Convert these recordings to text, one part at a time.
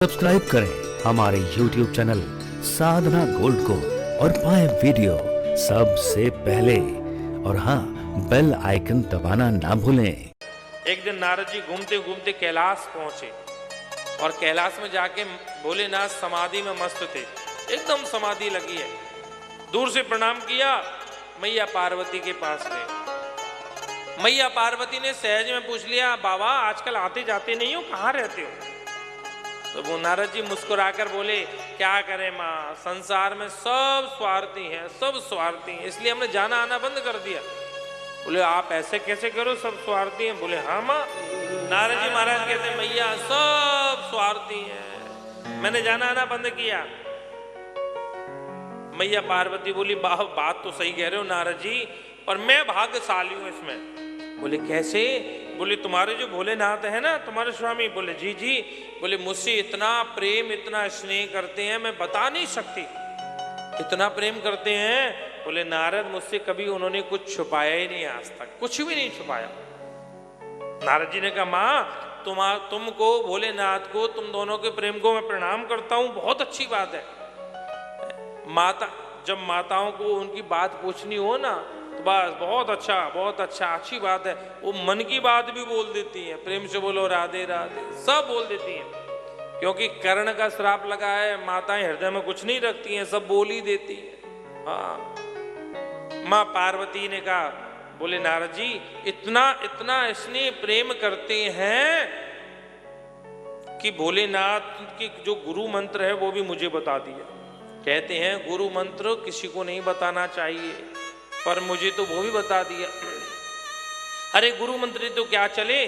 Subscribe करें हमारे YouTube channel साधना gold को और पाएं वीडियो सबसे पहले। और हाँ, बेल आइकन दबाना ना भूलें। एक दिन नारद जी घूमते घूमते कैलाश पहुंचे और कैलाश में जाके भोलेनाथ समाधि में मस्त थे, एकदम समाधि लगी है। दूर से प्रणाम किया, मैया पार्वती के पास गए। मैया पार्वती ने सहज में पूछ लिया, बाबा आजकल आते जाते नहीं हो, कहाँ रहते हो? तो वो नारद जी मुस्कुराकर बोले, क्या करें माँ, संसार में सब स्वार्थी हैं, सब स्वार्थी हैं, इसलिए हमने जाना आना बंद कर दिया। बोले आप ऐसे कैसे करो, सब स्वार्थी हैं? बोले हाँ माँ। नारद जी महाराज कहते, मैया सब स्वार्थी हैं, मैंने जाना आना बंद किया। मैया पार्वती बोली, बात तो सही कह रहे हो नारद जी, पर मैं भाग्यशाली हूं इसमें। बोले कैसे? बोले तुम्हारे जो भोलेनाथ है ना, तुम्हारे स्वामी। बोले जी जी। बोले मुझसे इतना प्रेम इतना स्नेह करते हैं, मैं बता नहीं सकती, इतना प्रेम करते हैं। बोले नारद मुझसे कभी उन्होंने कुछ छुपाया ही नहीं, आज तक कुछ भी नहीं छुपाया। नारद जी ने कहा, माँ तुमको भोलेनाथ को, तुम दोनों के प्रेम को मैं प्रणाम करता हूँ, बहुत अच्छी बात है। माता जब माताओं को उनकी बात पूछनी हो ना, तो बस बहुत अच्छा, अच्छी बात है। वो मन की बात भी बोल देती हैं, प्रेम से बोलो राधे राधे, सब बोल देती हैं। क्योंकि कर्ण का श्राप लगा है, माताएं हृदय में कुछ नहीं रखती हैं, सब बोल ही देती हैं। हाँ, माँ पार्वती ने कहा, बोले नारद जी इतना स्नेह प्रेम करते हैं कि भोलेनाथ की जो गुरु मंत्र है वो भी मुझे बता दिया। कहते हैं गुरु मंत्र किसी को नहीं बताना चाहिए, पर मुझे तो वो भी बता दिया। अरे गुरु मंत्र तो क्या चले,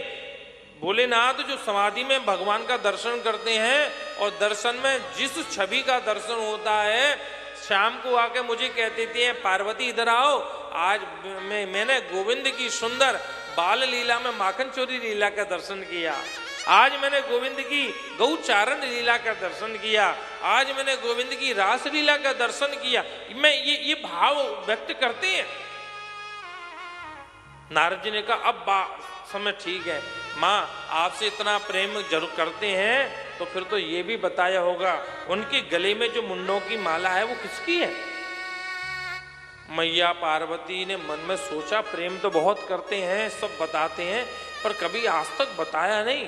भोलेनाथ जो समाधि में भगवान का दर्शन करते हैं और दर्शन में जिस छवि का दर्शन होता है, शाम को आके मुझे कहते थे, पार्वती इधर आओ, आज मैंने गोविंद की सुंदर बाल लीला में माखन चोरी लीला का दर्शन किया, आज मैंने गोविंद की गौचारण लीला का दर्शन किया, आज मैंने गोविंद की रास लीला का दर्शन किया। मैं ये भाव व्यक्त करते हैं। नारद जी ने कहा, अब समय ठीक है माँ, आपसे इतना प्रेम जरूर करते हैं तो फिर तो ये भी बताया होगा उनके गले में जो मुंडों की माला है वो किसकी है? मैया पार्वती ने मन में सोचा, प्रेम तो बहुत करते हैं, सब बताते हैं, पर कभी आज तक बताया नहीं।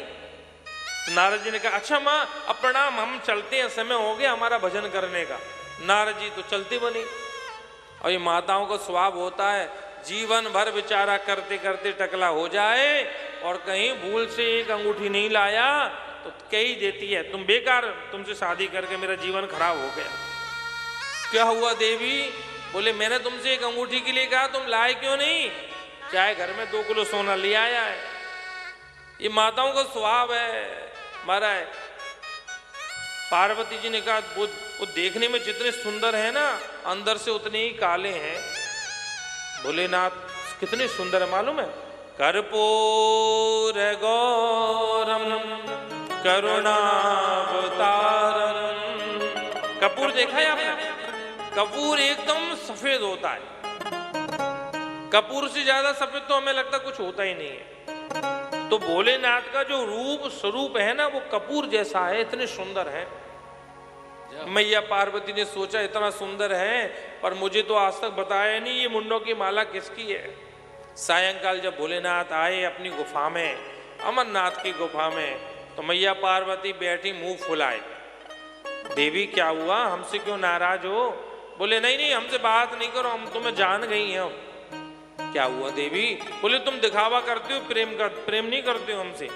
नारद जी ने कहा, अच्छा माँ अब प्रणाम, हम चलते हैं, समय हो गया हमारा भजन करने का। नारद जी तो चलते बने। और ये माताओं का स्वभाव होता है, जीवन भर विचारा करते करते टकला हो जाए और कहीं भूल से एक अंगूठी नहीं लाया तो कही देती है, तुम बेकार, तुमसे शादी करके मेरा जीवन खराब हो गया। क्या हुआ देवी? बोले मैंने तुमसे एक अंगूठी के लिए कहा, तुम लाए क्यों नहीं? चाहे घर में 2 किलो सोना ले आया है। ये माताओं का स्वभाव है महाराज। पार्वती जी ने कहा, वो देखने में जितने सुंदर है ना, अंदर से उतने ही काले हैं। भोलेनाथ कितने सुंदर है मालूम है? कर्पूर गौरम करुणावतारम। कपूर देखा है आपने? कपूर एकदम सफेद होता है, कपूर से ज्यादा सफेद तो हमें लगता कुछ होता ही नहीं है। तो भोलेनाथ का जो रूप स्वरूप है ना, वो कपूर जैसा है, इतने सुंदर है। मैया पार्वती ने सोचा, इतना सुंदर है पर मुझे तो आज तक बताया नहीं ये मुंडों की माला किसकी है। सायंकाल जब भोलेनाथ आए अपनी गुफा में, अमरनाथ की गुफा में, तो मैया पार्वती बैठी मुंह फुलाए। देवी क्या हुआ, हमसे क्यों नाराज हो? बोले नहीं हमसे बात नहीं करो, हम तुम्हें जान गई हैं। क्या हुआ देवी? बोले तुम दिखावा करते हो प्रेम नहीं करते हो हमसे।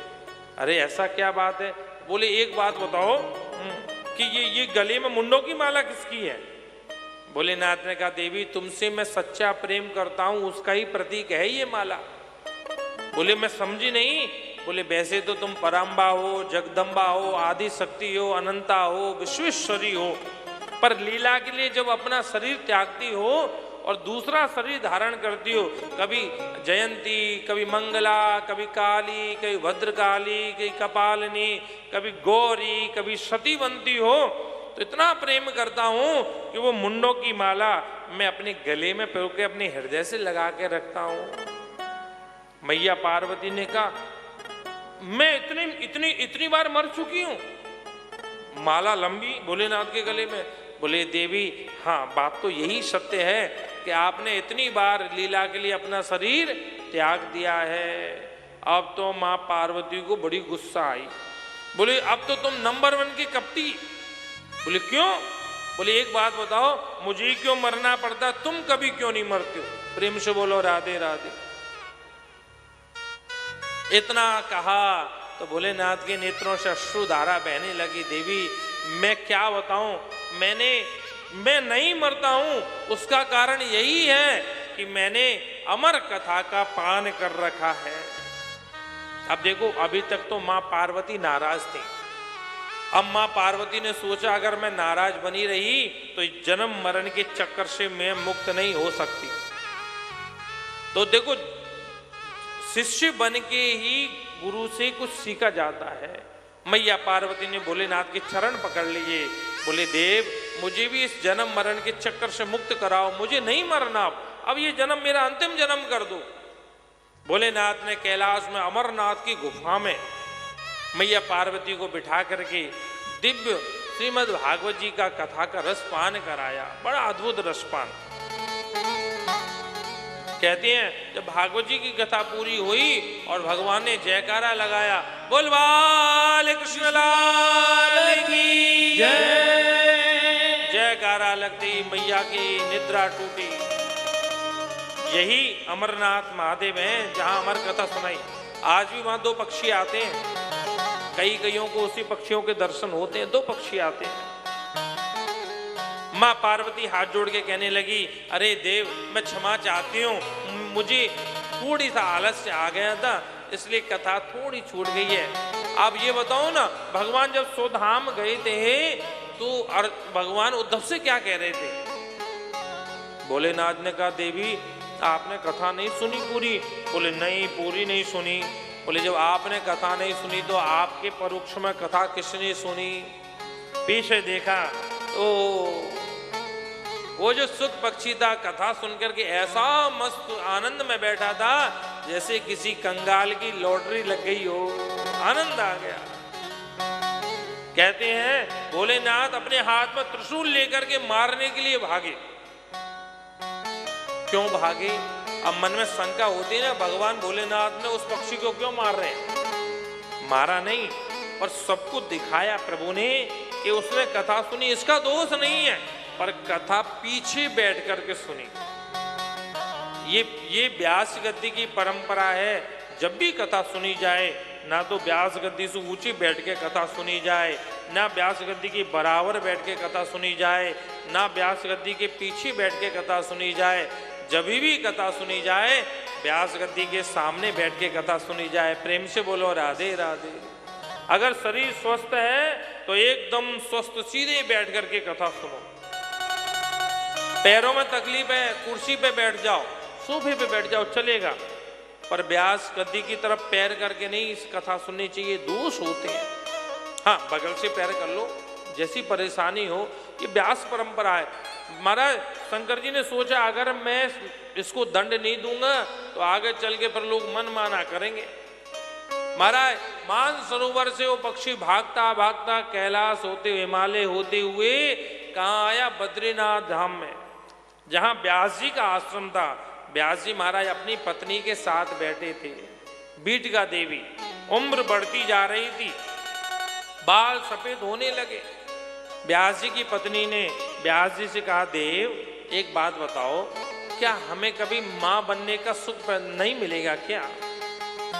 अरे ऐसा क्या बात है? बोले एक बात बताओ कि ये गले में मुंडों की माला किसकी है? भोलेनाथ ने कहा, देवी तुमसे मैं सच्चा प्रेम करता हूं, उसका ही प्रतीक है ये माला। बोले मैं समझी नहीं। बोले वैसे तो तुम पराम्बा हो, जगदम्बा हो, आदि शक्ति हो, अनंता हो, विश्वेश्वरी हो, पर लीला के लिए जब अपना शरीर त्यागती हो और दूसरा शरीर धारण करती हो, कभी जयंती, कभी मंगला, कभी काली, कभी भद्रकाली, कभी कपालिनी, कभी गौरी, कभी सती बनती हो, तो इतना प्रेम करता हूं कि वो मुंडों की माला मैं अपने गले में पहन के अपने हृदय से लगा के रखता हूं। मैया पार्वती ने कहा, मैं इतनी बार मर चुकी हूं, माला लंबी भोलेनाथ के गले में। बोले देवी हाँ बात तो यही सत्य है कि आपने इतनी बार लीला के लिए अपना शरीर त्याग दिया है। अब तो माँ पार्वती को बड़ी गुस्सा आई। बोले अब तो तुम नंबर 1 की कपटी। बोले क्यों? बोले एक बात बताओ, मुझे क्यों मरना पड़ता, तुम कभी क्यों नहीं मरते हो? प्रेम से बोलो राधे राधे। इतना कहा तो भोलेनाथ के नेत्रों से अश्रुधारा बहने लगी। देवी मैं क्या बताऊं, मैं नहीं मरता हूं, उसका कारण यही है कि मैंने अमर कथा का पान कर रखा है। अब देखो अभी तक तो माँ पार्वती नाराज थी। अब माँ पार्वती ने सोचा अगर मैं नाराज बनी रही तो जन्म मरण के चक्कर से मैं मुक्त नहीं हो सकती। तो देखो शिष्य बन के ही गुरु से कुछ सीखा जाता है। मैया पार्वती ने भोलेनाथ के चरण पकड़ लिए। बोले देव मुझे भी इस जन्म मरण के चक्कर से मुक्त कराओ, मुझे नहीं मरना, अब ये जन्म मेरा अंतिम जन्म कर दो। भोलेनाथ ने कैलाश में अमरनाथ की गुफा में मैया पार्वती को बिठा करके दिव्य श्रीमद् भागवत जी का कथा का रसपान कराया। बड़ा अद्भुत रसपान। कहते हैं जब भागवत जी की कथा पूरी हुई और भगवान ने जयकारा लगाया, बोल बाल कृष्ण लाल की जय। जयकारा लगती मैया की निद्रा टूटी। यही अमरनाथ महादेव हैं जहां अमर कथा सुनाई। आज भी वहां 2 पक्षी आते हैं, कईयों को उसी पक्षियों के दर्शन होते हैं। 2 पक्षी आते हैं। माँ पार्वती हाथ जोड़ के कहने लगी, अरे देव मैं क्षमा चाहती हूँ, मुझे थोड़ी सा आलस्य आ गया था इसलिए कथा थोड़ी छूट गई है। आप ये बताओ ना, भगवान जब स्वधाम गए थे तो भगवान उद्धव से क्या कह रहे थे? भोलेनाथ ने कहा देवी आपने कथा नहीं सुनी पूरी। बोले नहीं पूरी नहीं सुनी। बोले जब आपने कथा नहीं सुनी तो आपके परोक्ष में कथा किसने सुनी? पीछे देखा तो वो जो सुख पक्षी था कथा सुनकर के ऐसा मस्त आनंद में बैठा था जैसे किसी कंगाल की लॉटरी लग गई हो, आनंद आ गया। कहते हैं भोलेनाथ अपने हाथ में त्रिशूल लेकर के मारने के लिए भागे। क्यों भागे? अब मन में शंका होती है ना, भगवान भोलेनाथ ने उस पक्षी को क्यों मार रहे हैं? मारा नहीं, पर सबको दिखाया प्रभु ने कि उसने कथा सुनी, इसका दोष नहीं है, पर कथा पीछे बैठ करके सुनी। ये व्यास गद्दी की परंपरा है। जब भी कथा सुनी जाए ना तो व्यास गद्दी से ऊंची बैठ के कथा सुनी जाए, ना व्यास गद्दी की बराबर बैठ के कथा सुनी जाए, ना व्यास गद्दी के पीछे बैठ के कथा सुनी जाए। जब भी कथा सुनी जाए व्यास गद्दी के सामने बैठ के कथा सुनी जाए। प्रेम से बोलो राधे राधे। अगर शरीर स्वस्थ है तो एकदम स्वस्थ सीधे बैठ करके कथा सुनो। पैरों में तकलीफ है, कुर्सी पे बैठ जाओ, सोफे पे बैठ जाओ, चलेगा, पर व्यास गद्दी की तरफ पैर करके नहीं इस कथा सुननी चाहिए, दोष होते हैं। हाँ बगल से पैर कर लो, जैसी परेशानी हो, ये व्यास परंपरा है। महाराज शंकर जी ने सोचा अगर मैं इसको दंड नहीं दूंगा तो आगे चल के फिर लोग मन माना करेंगे। महाराज मान सरोवर से वो पक्षी भागता भागता कैलाश होते हुए, हिमालय होते हुए कहाँ आया? बद्रीनाथ धाम में, जहां व्यास जी का आश्रम था। व्यास जी महाराज अपनी पत्नी के साथ बैठे थे। बीटका देवी, उम्र बढ़ती जा रही थी, बाल सफेद होने लगे। व्यास जी की पत्नी ने व्यास जी से कहा, देव एक बात बताओ, क्या हमें कभी माँ बनने का सुख नहीं मिलेगा क्या?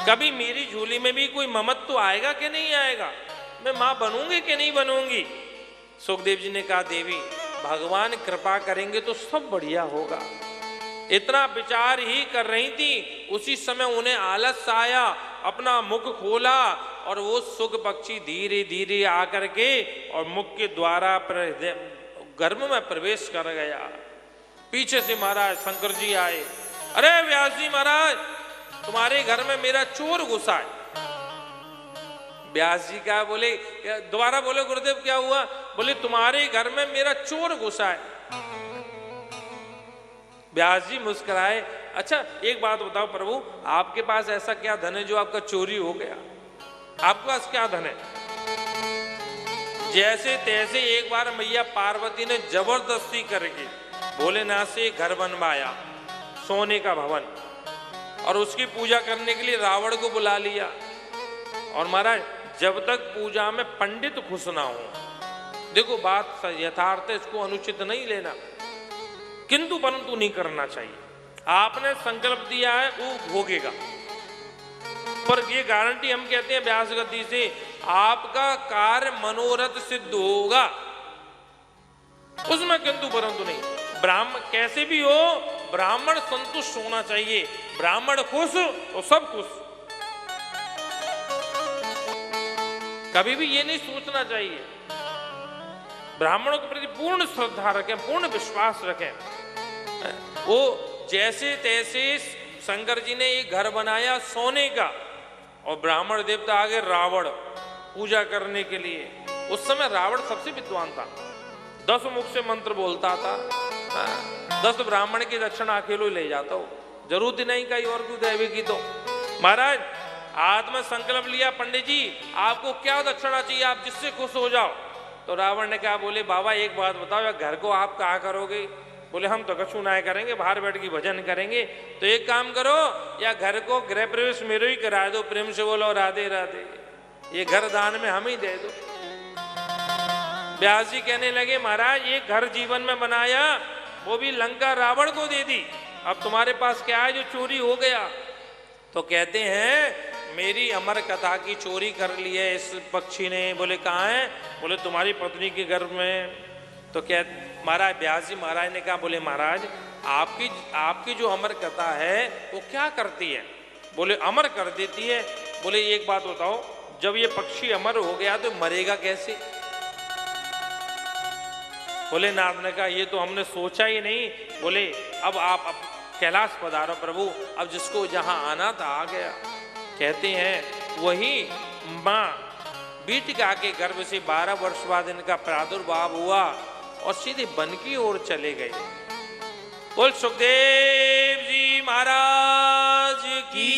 कभी मेरी झोली में भी कोई ममत्व तो आएगा कि नहीं आएगा? मैं माँ बनूंगी कि नहीं बनूंगी? सुखदेव जी ने कहा, देवी भगवान कृपा करेंगे तो सब बढ़िया होगा। इतना विचार ही कर रही थी, उसी समय उन्हें आलस आया, अपना मुख खोला और वो सुख पक्षी धीरे धीरे आकर के और मुख के द्वारा गर्भ में प्रवेश कर गया। पीछे से महाराज शंकर जी आए, अरे व्यास जी महाराज तुम्हारे घर में मेरा चोर घुसा है। व्यास जी क्या बोले? दोबारा बोले गुरुदेव क्या हुआ? बोले तुम्हारे घर में मेरा चोर घुसा है। व्यास जी मुस्कुराए, अच्छा एक बात बताओ प्रभु, आपके पास ऐसा क्या धन है जो आपका चोरी हो गया? आपके पास क्या धन है? जैसे तैसे एक बार मैया पार्वती ने जबरदस्ती करके भोलेनाथ से घर बनवाया, सोने का भवन, और उसकी पूजा करने के लिए रावण को बुला लिया। और महाराज जब तक पूजा में पंडित खुश ना हो, देखो बात यथार्थ है, इसको अनुचित नहीं लेना, किंतु परंतु नहीं करना चाहिए। आपने संकल्प दिया है वो भोगेगा, पर ये गारंटी हम कहते हैं व्यास गद्दी से, आपका कार्य मनोरथ सिद्ध होगा, उसमें किंतु परंतु नहीं। ब्राह्मण कैसे भी हो, ब्राह्मण संतुष्ट होना चाहिए, ब्राह्मण खुश तो सब खुश। कभी भी ये नहीं सोचना चाहिए, ब्राह्मणों के प्रति पूर्ण श्रद्धा रखें, पूर्ण विश्वास रखें। वो जैसे तैसे शंकर जी ने एक घर बनाया सोने का, और ब्राह्मण देवता आगे रावण पूजा करने के लिए। उस समय रावण सबसे विद्वान था, 10 मुख से मंत्र बोलता था, 10 ब्राह्मण की दक्षिणा अकेलो ले जाता हो, जरूरत नहीं कहीं और क्यों देवे की। तो महाराज आत्म संकल्प लिया, पंडित जी आपको क्या दक्षिणा चाहिए, आप जिससे खुश हो जाओ। तो रावण ने कहा, बोले बाबा एक बात बताओ, या घर को आप क्या करोगे? बोले हम तो कछु ना करेंगे, बाहर बैठ के भजन करेंगे। तो एक काम करो, या घर को गृह प्रवेश मेरे ही करा दो, प्रेम से बोलो राधे राधे, ये घर दान में हम ही दे दो। व्यास जी कहने लगे, महाराज ये घर जीवन में बनाया, वो भी लंका रावण को दे दी, अब तुम्हारे पास क्या है जो चोरी हो गया? तो कहते हैं मेरी अमर कथा की चोरी कर ली है इस पक्षी ने। बोले कहाँ है? बोले तुम्हारी पत्नी के गर्भ में। तो क्या महाराज व्यास जी महाराज ने कहा, बोले महाराज आपकी जो अमर कथा है वो क्या करती है? बोले अमर कर देती है। बोले एक बात बताओ, जब ये पक्षी अमर हो गया तो मरेगा कैसे? बोले नाथ ने कहा, ये तो हमने सोचा ही नहीं। बोले अब आप कैलाश पधारो प्रभु, अब जिसको जहां आना था आ गया। कहते हैं वही माँ बीटिका के गर्भ से 12 वर्ष बाद इनका प्रादुर्भाव हुआ और सीधे वन की ओर चले गए। बोल सुखदेव जी महाराज की